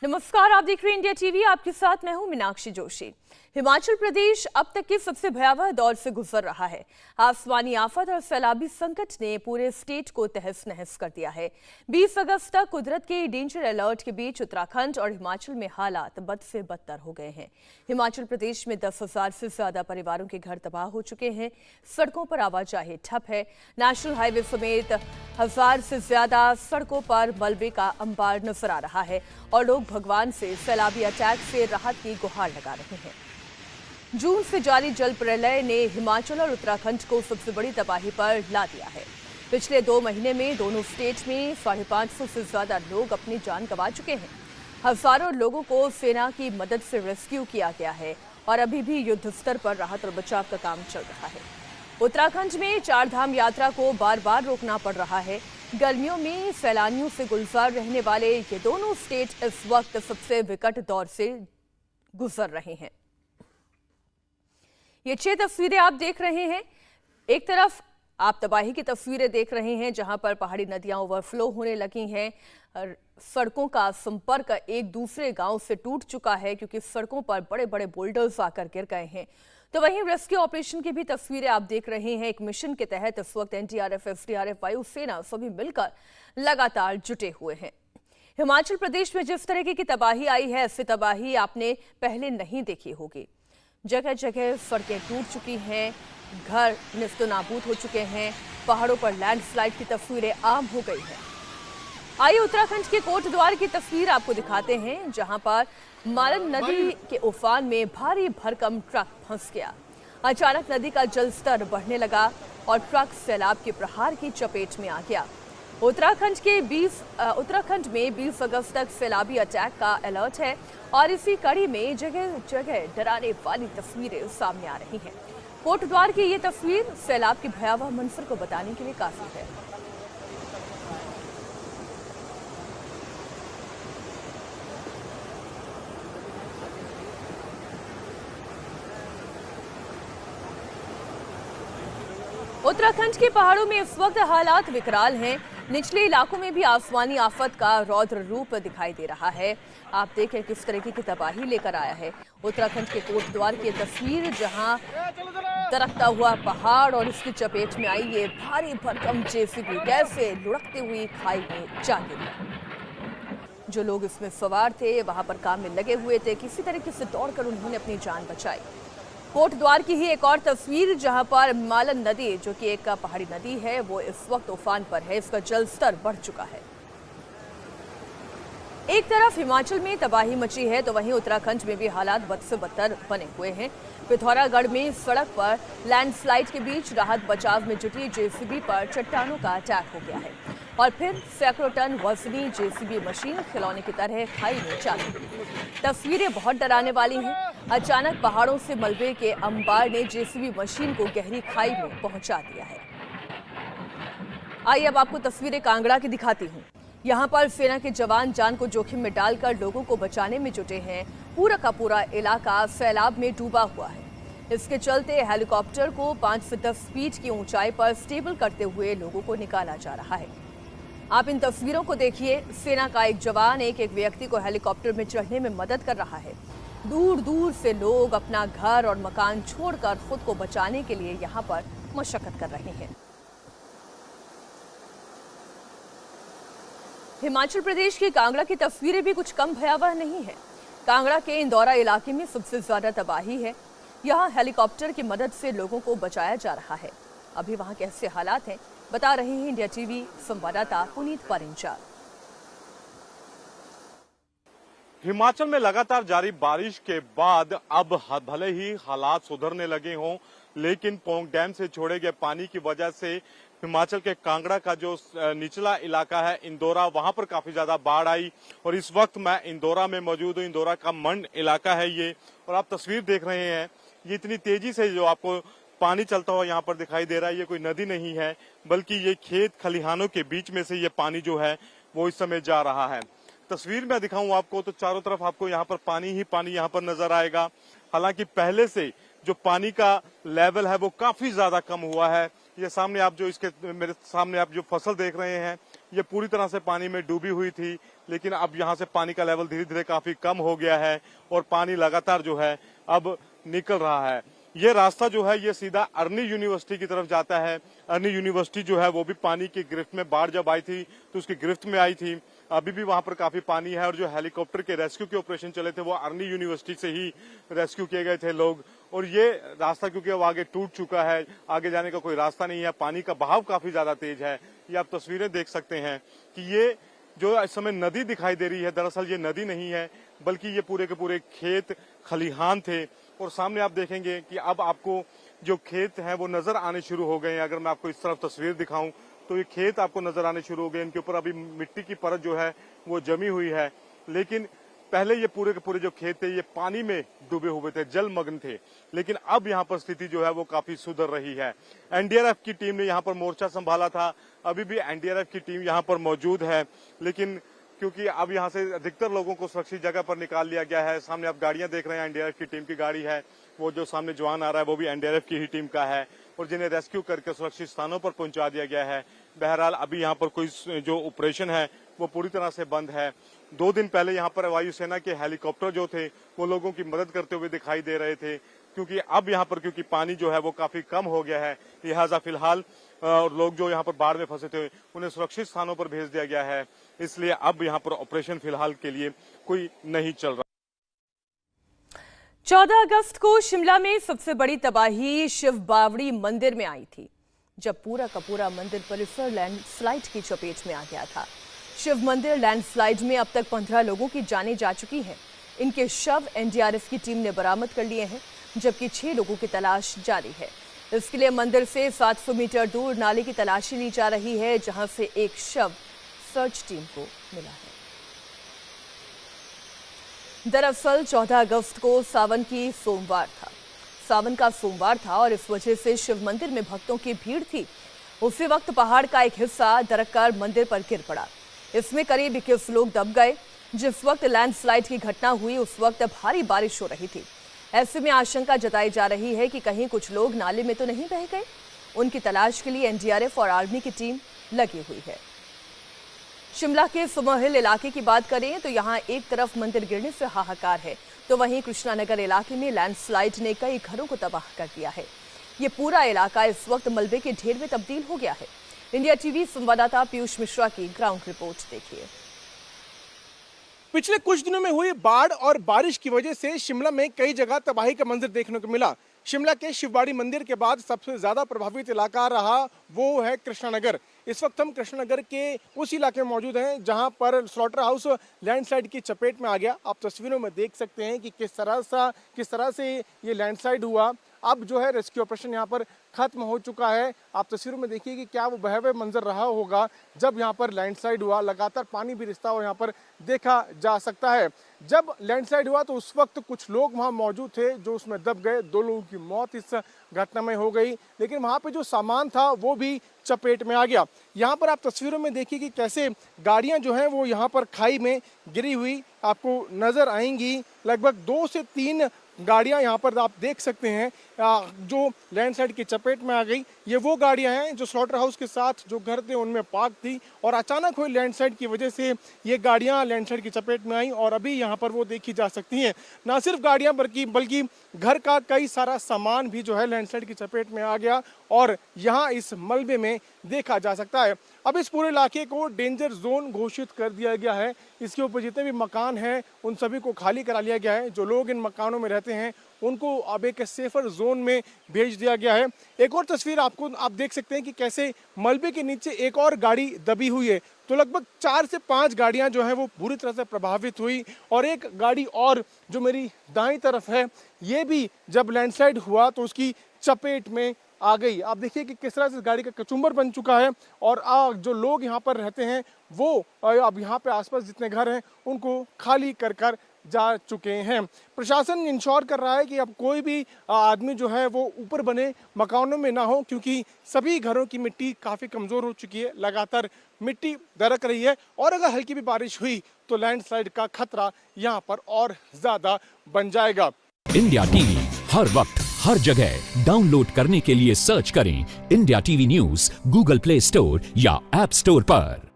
नमस्कार, आप देख रहे हैं इंडिया टीवी। आपके साथ मैं हूं मीनाक्षी जोशी। हिमाचल प्रदेश अब तक के सबसे भयावह दौर से गुजर रहा है। आसमानी आफत और सैलाबी संकट ने पूरे स्टेट को तहस नहस कर दिया है। 20 अगस्त तक कुदरत के डेंजर अलर्ट के बीच उत्तराखंड और हिमाचल में हालात बद से बदतर हो गए हैं। हिमाचल प्रदेश में 10,000 से ज्यादा परिवारों के घर तबाह हो चुके हैं। सड़कों पर आवाजाही ठप है। नेशनल हाईवे समेत 1000 से ज्यादा सड़कों पर मलबे का अंबार नजर आ रहा है और लोग भगवान से सैलाबी अटैक से राहत की गुहार लगा रहे हैं। जून से जारी जल प्रलय ने हिमाचल और उत्तराखंड को सबसे बड़ी तबाही पर ला दिया है। पिछले 2 महीने में दोनों स्टेट में 550 से ज्यादा लोग अपनी जान गंवा चुके हैं। हजारों लोगों को सेना की मदद से रेस्क्यू किया गया है और अभी भी युद्ध स्तर पर राहत और बचाव का काम चल रहा है। उत्तराखंड में 4 धाम यात्रा को बार बार रोकना पड़ रहा है। गर्मियों में सैलानियों से गुलजार रहने वाले ये दोनों स्टेट इस वक्त सबसे विकट दौर से गुजर रहे हैं। ये 6 तस्वीरें आप देख रहे हैं। एक तरफ आप तबाही की तस्वीरें देख रहे हैं जहां पर पहाड़ी नदियां ओवरफ्लो होने लगी हैं। सड़कों का संपर्क एक दूसरे गांव से टूट चुका है क्योंकि सड़कों पर बड़े बड़े बोल्डर्स आकर गिर गए हैं। तो वहीं रेस्क्यू ऑपरेशन की भी तस्वीरें आप देख रहे हैं। एक मिशन के तहत इस वक्त एनडीआरएफ, एसडीआरएफ, वायुसेना सभी मिलकर लगातार जुटे हुए हैं। हिमाचल प्रदेश में जिस तरीके की तबाही आई है, ऐसी तबाही आपने पहले नहीं देखी होगी। जगह जगह सड़कें टूट चुकी हैं, घर निस्तो नाबूद हो चुके हैं, पहाड़ों पर लैंडस्लाइड की तस्वीरें आम हो गई हैं। आइए उत्तराखंड के कोटद्वार की तस्वीर आपको दिखाते हैं जहां पर मालन नदी के उफान में भारी भरकम ट्रक फंस गया। अचानक नदी का जलस्तर बढ़ने लगा और ट्रक सैलाब के प्रहार की चपेट में आ गया। उत्तराखंड में 20 अगस्त तक सैलाबी अटैक का अलर्ट है और इसी कड़ी में जगह जगह डराने वाली तस्वीरें सामने आ रही हैं। कोटद्वार की ये तस्वीर सैलाब के भयावह मंजर को बताने के लिए काफी है। उत्तराखंड के पहाड़ों में इस वक्त हालात विकराल हैं। निचले इलाकों में भी आसमानी आफत का रौद्र रूप दिखाई दे रहा है। आप देखें किस तरीके की तबाही लेकर आया है उत्तराखंड के कोटद्वार की तस्वीर, जहां दरकता हुआ पहाड़ और इसकी चपेट में आई ये भारी भरकम जेसीबी कैसे लुढ़कते हुई खाई में जा गिरी। जो लोग इसमें सवार थे वहां पर काम में लगे हुए थे, किसी तरीके से दौड़कर उन्होंने अपनी जान बचाई। कोटद्वार की ही एक और तस्वीर जहां पर मालन नदी, जो कि एक पहाड़ी नदी है, वो इस वक्त उफान पर है। इसका जल स्तर बढ़ चुका है। एक तरफ हिमाचल में तबाही मची है तो वहीं उत्तराखंड में भी हालात बद से बदतर बने हुए हैं। पिथौरागढ़ में सड़क पर लैंडस्लाइड के बीच राहत बचाव में जुटी जेसीबी पर चट्टानों का अटैक हो गया है और फिर सैकड़ों टन वजनी जेसीबी मशीन खिलौने की तरह खाई में जा गिरी। तस्वीरें बहुत डराने वाली हैं। अचानक पहाड़ों से मलबे के अंबार ने जेसीबी मशीन को गहरी खाई में पहुंचा दिया है। आइए अब आपको तस्वीरें कांगड़ा की दिखाती हूँ। यहाँ पर सेना के जवान जान को जोखिम में डालकर लोगों को बचाने में जुटे हैं। पूरा का पूरा इलाका सैलाब में डूबा हुआ है। इसके चलते हेलीकॉप्टर को 5 से 10 फीट की ऊंचाई पर स्टेबल करते हुए लोगों को निकाला जा रहा है। आप इन तस्वीरों को देखिए। सेना का एक जवान एक व्यक्ति को हेलीकॉप्टर में चढ़ने में मदद कर रहा है। दूर दूर से लोग अपना घर और मकान छोड़कर खुद को बचाने के लिए यहाँ पर मशक्कत कर रहे हैं। हिमाचल प्रदेश की कांगड़ा की तस्वीरें भी कुछ कम भयावह नहीं है। कांगड़ा के इंदौरा इलाके में सबसे ज्यादा तबाही है। यहाँ हेलीकॉप्टर की मदद से लोगों को बचाया जा रहा है। अभी वहाँ कैसे हालात हैं बता रहे हैं इंडिया टीवी संवाददाता पुनीत परिंचा। हिमाचल में लगातार जारी बारिश के बाद अब भले ही हालात सुधरने लगे हों, लेकिन पोंग डैम से छोड़े गए पानी की वजह से हिमाचल के कांगड़ा का जो निचला इलाका है इंदौरा, वहां पर काफी ज्यादा बाढ़ आई और इस वक्त मैं इंदौरा में मौजूद हूँ। इंदौरा का मंड इलाका है ये और आप तस्वीर देख रहे हैं। ये इतनी तेजी से जो आपको पानी चलता हुआ यहाँ पर दिखाई दे रहा है, ये कोई नदी नहीं है बल्कि ये खेत खलिहानों के बीच में से ये पानी जो है वो इस समय जा रहा है। तस्वीर में दिखाऊं आपको तो चारों तरफ आपको यहाँ पर पानी ही पानी यहाँ पर नजर आएगा। हालांकि पहले से जो पानी का लेवल है वो काफी ज्यादा कम हुआ है। ये सामने आप जो मेरे सामने आप जो फसल देख रहे हैं ये पूरी तरह से पानी में डूबी हुई थी, लेकिन अब यहाँ से पानी का लेवल धीरे धीरे काफी कम हो गया है और पानी लगातार जो है अब निकल रहा है। ये रास्ता जो है ये सीधा अर्नी यूनिवर्सिटी की तरफ जाता है। अर्नी यूनिवर्सिटी जो है वो भी पानी की गिरफ्त में, बाढ़ जब आई थी तो उसकी गिरफ्त में आई थी। अभी भी वहां पर काफी पानी है और जो हेलीकॉप्टर के रेस्क्यू के ऑपरेशन चले थे वो अर्नी यूनिवर्सिटी से ही रेस्क्यू किए गए थे लोग। और ये रास्ता क्योंकि अब आगे टूट चुका है, आगे जाने का कोई रास्ता नहीं है, पानी का बहाव काफी ज्यादा तेज है। ये आप तस्वीरें देख सकते हैं कि ये जो इस समय नदी दिखाई दे रही है, दरअसल ये नदी नहीं है बल्कि ये पूरे के पूरे खेत खलिहान थे। और सामने आप देखेंगे कि अब आपको जो खेत हैं वो नजर आने शुरू हो गए हैं। अगर मैं आपको इस तरफ तस्वीर दिखाऊं तो ये खेत आपको नजर आने शुरू हो गए। इनके ऊपर अभी मिट्टी की परत जो है वो जमी हुई है, लेकिन पहले ये पूरे के पूरे जो खेत थे ये पानी में डूबे हुए थे, जलमग्न थे। लेकिन अब यहाँ पर स्थिति जो है वो काफी सुधर रही है। एनडीआरएफ की टीम ने यहाँ पर मोर्चा संभाला था, अभी भी एनडीआरएफ की टीम यहाँ पर मौजूद है, लेकिन क्योंकि अब यहाँ से अधिकतर लोगों को सुरक्षित जगह पर निकाल लिया गया है। सामने आप गाड़ियां देख रहे हैं, एनडीआरएफ की टीम की गाड़ी है, वो जो सामने जवान आ रहा है वो भी एनडीआरएफ की ही टीम का है और जिन्हें रेस्क्यू करके सुरक्षित स्थानों पर पहुंचा दिया गया है। बहरहाल अभी यहाँ पर कोई जो ऑपरेशन है वो पूरी तरह से बंद है। 2 दिन पहले यहाँ पर वायुसेना के हेलीकॉप्टर जो थे वो लोगों की मदद करते हुए दिखाई दे रहे थे, क्योंकि अब यहाँ पर क्योंकि पानी जो है वो काफी कम हो गया है, लिहाजा फिलहाल लोग जो यहाँ पर बाढ़ में फंसे थे उन्हें सुरक्षित स्थानों पर भेज दिया गया है। इसलिए अब यहाँ पर ऑपरेशन फिलहाल के लिए कोई नहीं चल रहा। 14 अगस्त को शिमला में सबसे बड़ी तबाही शिव बावड़ी मंदिर में आई थी, जब पूरा का पूरा मंदिर परिसर लैंडस्लाइड की चपेट में आ गया था। शिव मंदिर लैंडस्लाइड में अब तक 15 लोगों की जानें जा चुकी हैं। इनके शव एनडीआरएफ की टीम ने बरामद कर लिए हैं, जबकि 6 लोगों की तलाश जारी है। इसके लिए मंदिर से 700 मीटर दूर नाले की तलाशी ली जा रही है, जहां से एक शव सर्च टीम को मिला है। दरअसल 14 अगस्त को सावन का सोमवार था और इस वजह से शिव मंदिर में भक्तों की भीड़ थी। उसी वक्त पहाड़ का एक हिस्सा दरककर मंदिर पर गिर पड़ा। इसमें करीब 21 लोग दब गए। जिस वक्त लैंडस्लाइड की घटना हुई उस वक्त भारी बारिश हो रही थी। ऐसे में आशंका जताई जा रही है कि कहीं कुछ लोग नाले में तो नहीं बह गए। उनकी तलाश के लिए एनडीआरएफ और आर्मी की टीम लगी हुई है। शिमला के सुमहिल इलाके की बात करें तो यहाँ एक तरफ मंदिर गिरने से हाहाकार है, तो वहीं कृष्णानगर इलाके में लैंडस्लाइड ने कई घरों को तबाह कर दिया है। ये पूरा इलाका इस वक्त मलबे के ढेर में तब्दील हो गया है। इंडिया टीवी संवाददाता पीयूष मिश्रा की ग्राउंड रिपोर्ट देखिए। पिछले कुछ दिनों में हुई बाढ़ और बारिश की वजह से शिमला में कई जगह तबाही का मंजर देखने को मिला। शिमला के शिवबाड़ी मंदिर के बाद सबसे ज्यादा प्रभावित इलाका रहा वो है कृष्णानगर। इस वक्त हम कृष्णानगर के उस इलाके में मौजूद हैं जहां पर स्लॉटर हाउस लैंडस्लाइड की चपेट में आ गया। आप तस्वीरों में देख सकते हैं कि किस तरह से ये लैंडस्लाइड हुआ। अब जो है रेस्क्यू ऑपरेशन यहाँ पर खत्म हो चुका है। आप तस्वीरों में देखिए कि क्या वो भयावह मंजर रहा होगा जब यहाँ पर लैंडस्लाइड हुआ। लगातार पानी भी रिसता हुआ यहाँ पर देखा जा सकता है। जब लैंडस्लाइड हुआ तो उस वक्त कुछ लोग वहाँ मौजूद थे जो उसमें दब गए। 2 लोगों की मौत इस घटना में हो गई, लेकिन वहाँ पे जो सामान था वो भी चपेट में आ गया। यहाँ पर आप तस्वीरों में देखिए कि कैसे गाड़ियाँ जो हैं वो यहाँ पर खाई में गिरी हुई आपको नजर आएंगी। लगभग 2 से 3 गाड़ियां यहाँ पर आप देख सकते हैं जो लैंडस्लाइड की चपेट में आ गई। ये वो गाड़ियां हैं जो स्लॉटर हाउस के साथ जो घर थे उनमें पार्क थी और अचानक हुई लैंडस्लाइड की वजह से ये गाड़ियां लैंडस्लाइड की चपेट में आई और अभी यहाँ पर वो देखी जा सकती हैं। ना सिर्फ गाड़ियां बल्कि घर का कई सारा सामान भी जो है लैंडस्लाइड की चपेट में आ गया और यहाँ इस मलबे में देखा जा सकता है। अब इस पूरे इलाके को डेंजर जोन घोषित कर दिया गया है। इसके ऊपर जितने भी मकान हैं उन सभी को खाली करा लिया गया है। जो लोग इन मकानों में रहते हैं उनको अब एक सेफर जोन में भेज दिया गया है। एक और तस्वीर आप देख सकते हैं कि कैसे मलबे के नीचे एक और गाड़ी दबी हुई है। तो लगभग 4 से 5 गाड़ियां जो हैं वो पूरी तरह से प्रभावित हुई और एक गाड़ी और जो मेरी दाईं तरफ है ये भी जब लैंडस्लाइड हुआ तो उसकी चपेट में आ गई। आप देखिए कि किस तरह से गाड़ी का कचुम्बर बन चुका है और जो लोग यहाँ पर रहते हैं वो अब यहाँ पे आसपास जितने घर हैं उनको खाली कर जा चुके हैं। प्रशासन इंश्योर कर रहा है कि अब कोई भी आदमी जो है वो ऊपर बने मकानों में ना हो, क्योंकि सभी घरों की मिट्टी काफ़ी कमज़ोर हो चुकी है। लगातार मिट्टी दरक रही है और अगर हल्की भी बारिश हुई तो लैंडस्लाइड का खतरा यहाँ पर और ज़्यादा बन जाएगा। इंडिया टीवी हर वक्त हर जगह डाउनलोड करने के लिए सर्च करें India TV news Google play store या ऐप स्टोर पर।